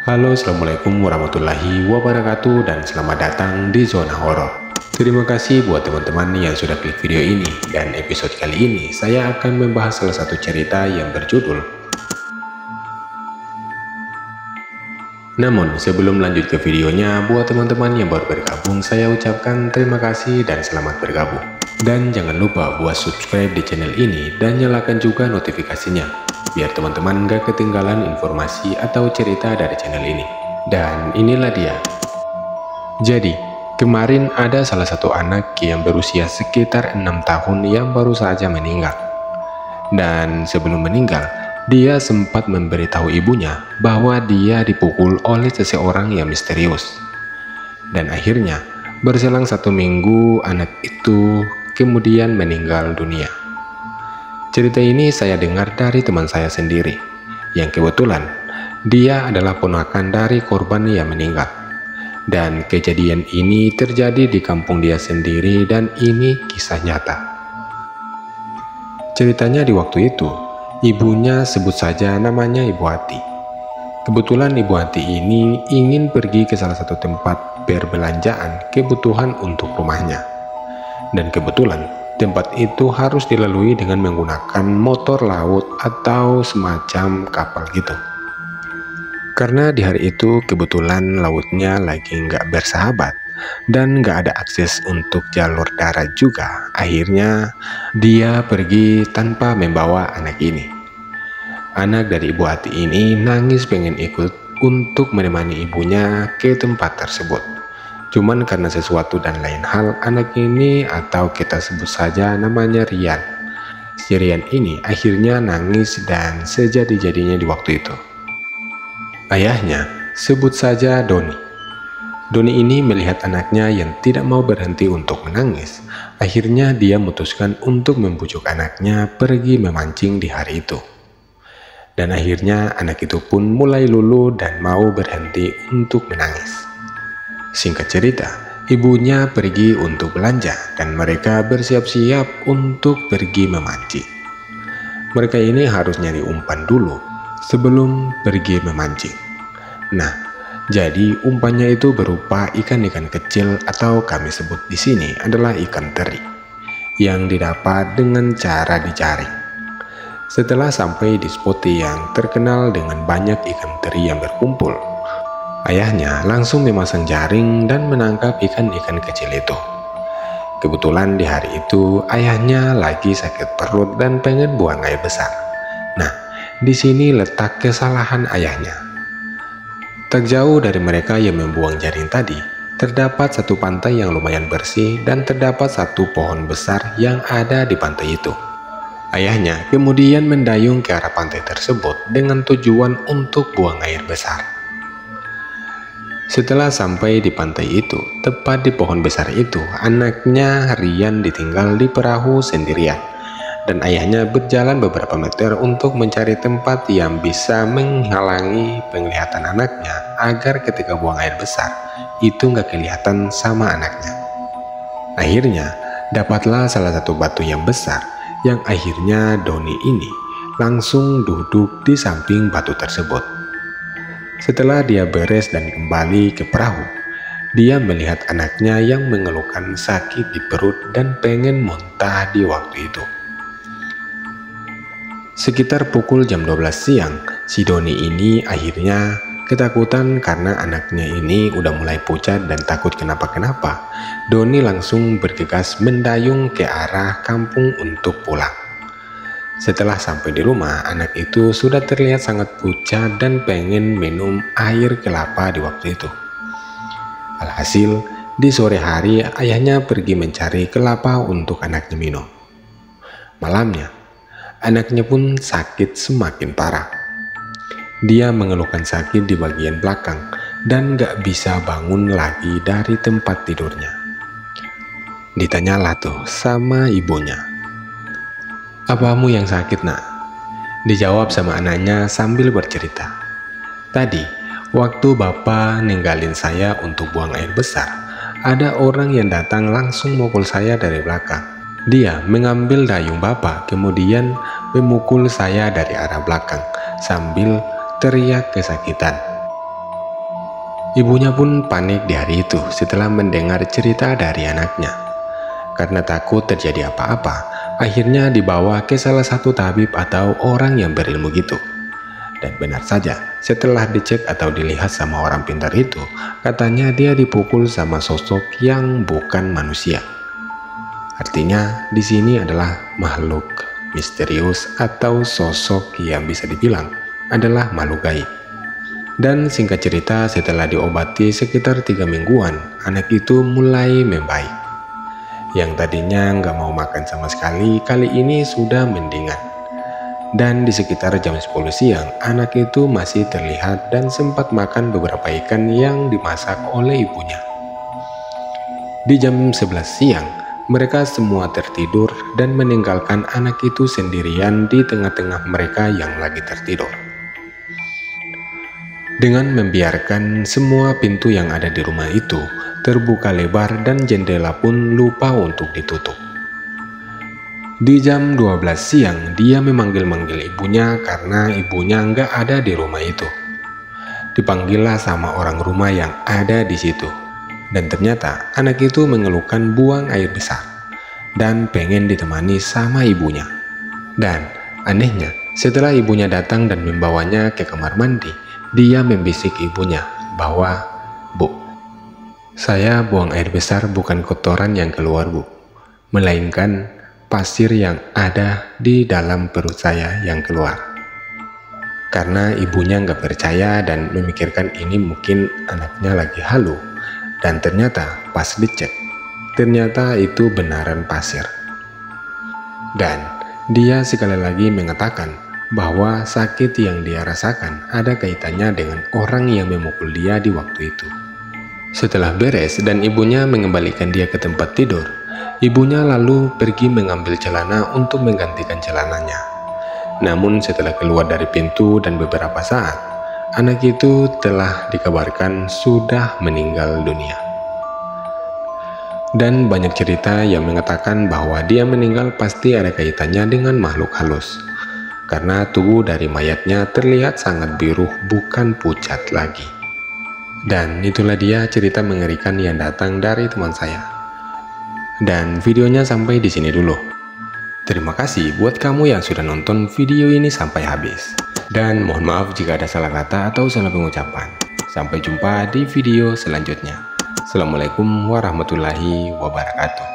Halo, assalamualaikum warahmatullahi wabarakatuh, dan selamat datang di zona horor. Terima kasih buat teman-teman yang sudah klik video ini, dan episode kali ini saya akan membahas salah satu cerita yang berjudul. Namun sebelum lanjut ke videonya, buat teman-teman yang baru bergabung, saya ucapkan terima kasih dan selamat bergabung. Dan jangan lupa buat subscribe di channel ini dan nyalakan juga notifikasinya, biar teman-teman gak ketinggalan informasi atau cerita dari channel ini. Dan inilah dia. Jadi, kemarin ada salah satu anak yang berusia sekitar 6 tahun yang baru saja meninggal. Dan sebelum meninggal, dia sempat memberitahu ibunya bahwa dia dipukul oleh seseorang yang misterius. Dan akhirnya, berselang 1 minggu, anak itu kemudian meninggal dunia. Cerita ini saya dengar dari teman saya sendiri, yang kebetulan dia adalah ponakan dari korban yang meninggal. Dan kejadian ini terjadi di kampung dia sendiri, dan ini kisah nyata. Ceritanya di waktu itu, ibunya sebut saja namanya Ibu Ati. Kebetulan Ibu Ati ini ingin pergi ke salah satu tempat berbelanjaan kebutuhan untuk rumahnya. Dan kebetulan tempat itu harus dilalui dengan menggunakan motor laut atau semacam kapal gitu. Karena di hari itu kebetulan lautnya lagi nggak bersahabat dan nggak ada akses untuk jalur darat juga. Akhirnya dia pergi tanpa membawa anak ini. Anak dari Ibu Ati ini nangis pengen ikut untuk menemani ibunya ke tempat tersebut. Cuman karena sesuatu dan lain hal, anak ini atau kita sebut saja namanya Rian. Si Rian ini akhirnya nangis dan sejadi-jadinya di waktu itu. Ayahnya sebut saja Doni. Doni ini melihat anaknya yang tidak mau berhenti untuk menangis. Akhirnya dia memutuskan untuk membujuk anaknya pergi memancing di hari itu. Dan akhirnya anak itu pun mulai luluh dan mau berhenti untuk menangis. Singkat cerita, ibunya pergi untuk belanja dan mereka bersiap-siap untuk pergi memancing. Mereka ini harus nyari umpan dulu sebelum pergi memancing. Nah, jadi umpannya itu berupa ikan-ikan kecil atau kami sebut di sini adalah ikan teri yang didapat dengan cara dijaring. Setelah sampai di spot yang terkenal dengan banyak ikan teri yang berkumpul, ayahnya langsung memasang jaring dan menangkap ikan-ikan kecil itu. Kebetulan di hari itu ayahnya lagi sakit perut dan pengen buang air besar. Nah, di sini letak kesalahan ayahnya. Tak jauh dari mereka yang membuang jaring tadi, terdapat satu pantai yang lumayan bersih dan terdapat satu pohon besar yang ada di pantai itu. Ayahnya kemudian mendayung ke arah pantai tersebut dengan tujuan untuk buang air besar. Setelah sampai di pantai itu, tepat di pohon besar itu, anaknya Rian ditinggal di perahu sendirian. Dan ayahnya berjalan beberapa meter untuk mencari tempat yang bisa menghalangi penglihatan anaknya agar ketika buang air besar, itu nggak kelihatan sama anaknya. Akhirnya, dapatlah salah satu batu yang besar yang akhirnya Doni ini langsung duduk di samping batu tersebut. Setelah dia beres dan kembali ke perahu, dia melihat anaknya yang mengeluhkan sakit di perut dan pengen muntah di waktu itu. Sekitar pukul jam 12 siang, si Doni ini akhirnya ketakutan karena anaknya ini udah mulai pucat dan takut kenapa-kenapa. Doni langsung bergegas mendayung ke arah kampung untuk pulang. Setelah sampai di rumah, anak itu sudah terlihat sangat pucat dan pengen minum air kelapa di waktu itu. Alhasil, di sore hari ayahnya pergi mencari kelapa untuk anaknya minum. Malamnya, anaknya pun sakit semakin parah. Dia mengeluhkan sakit di bagian belakang dan gak bisa bangun lagi dari tempat tidurnya. Ditanyalah tuh sama ibunya, "Apamu yang sakit, nak?" Dijawab sama anaknya sambil bercerita, "Tadi, waktu bapak ninggalin saya untuk buang air besar, ada orang yang datang langsung mukul saya dari belakang. Dia mengambil dayung bapak, kemudian memukul saya dari arah belakang sambil teriak kesakitan." Ibunya pun panik di hari itu setelah mendengar cerita dari anaknya. Karena takut terjadi apa-apa, akhirnya dibawa ke salah satu tabib atau orang yang berilmu gitu. Dan benar saja, setelah dicek atau dilihat sama orang pintar itu, katanya dia dipukul sama sosok yang bukan manusia. Artinya, di sini adalah makhluk misterius atau sosok yang bisa dibilang adalah makhluk gaib. Dan singkat cerita, setelah diobati sekitar 3 mingguan, anak itu mulai membaik. Yang tadinya nggak mau makan sama sekali, kali ini sudah mendingan. Dan di sekitar jam 10 siang, anak itu masih terlihat dan sempat makan beberapa ikan yang dimasak oleh ibunya. Di jam 11 siang, mereka semua tertidur dan meninggalkan anak itu sendirian di tengah-tengah mereka yang lagi tertidur. Dengan membiarkan semua pintu yang ada di rumah itu terbuka lebar dan jendela pun lupa untuk ditutup. Di jam 12 siang, dia memanggil-manggil ibunya karena ibunya nggak ada di rumah itu. Dipanggillah sama orang rumah yang ada di situ. Dan ternyata anak itu mengeluhkan buang air besar dan pengen ditemani sama ibunya. Dan anehnya, setelah ibunya datang dan membawanya ke kamar mandi, dia membisik ibunya bahwa, "Bu, saya buang air besar bukan kotoran yang keluar, Bu, melainkan pasir yang ada di dalam perut saya yang keluar." Karena ibunya nggak percaya dan memikirkan ini mungkin anaknya lagi halu. Dan ternyata pas dicek, ternyata itu benaran pasir. Dan dia sekali lagi mengatakan bahwa sakit yang dia rasakan ada kaitannya dengan orang yang memukul dia di waktu itu. Setelah beres dan ibunya mengembalikan dia ke tempat tidur, ibunya lalu pergi mengambil celana untuk menggantikan celananya. Namun setelah keluar dari pintu dan beberapa saat, anak itu telah dikabarkan sudah meninggal dunia. Dan banyak cerita yang mengatakan bahwa dia meninggal pasti ada kaitannya dengan makhluk halus. Karena tubuh dari mayatnya terlihat sangat biru, bukan pucat lagi. Dan itulah dia cerita mengerikan yang datang dari teman saya. Dan videonya sampai di sini dulu. Terima kasih buat kamu yang sudah nonton video ini sampai habis. Dan mohon maaf jika ada salah kata atau salah pengucapan. Sampai jumpa di video selanjutnya. Assalamualaikum warahmatullahi wabarakatuh.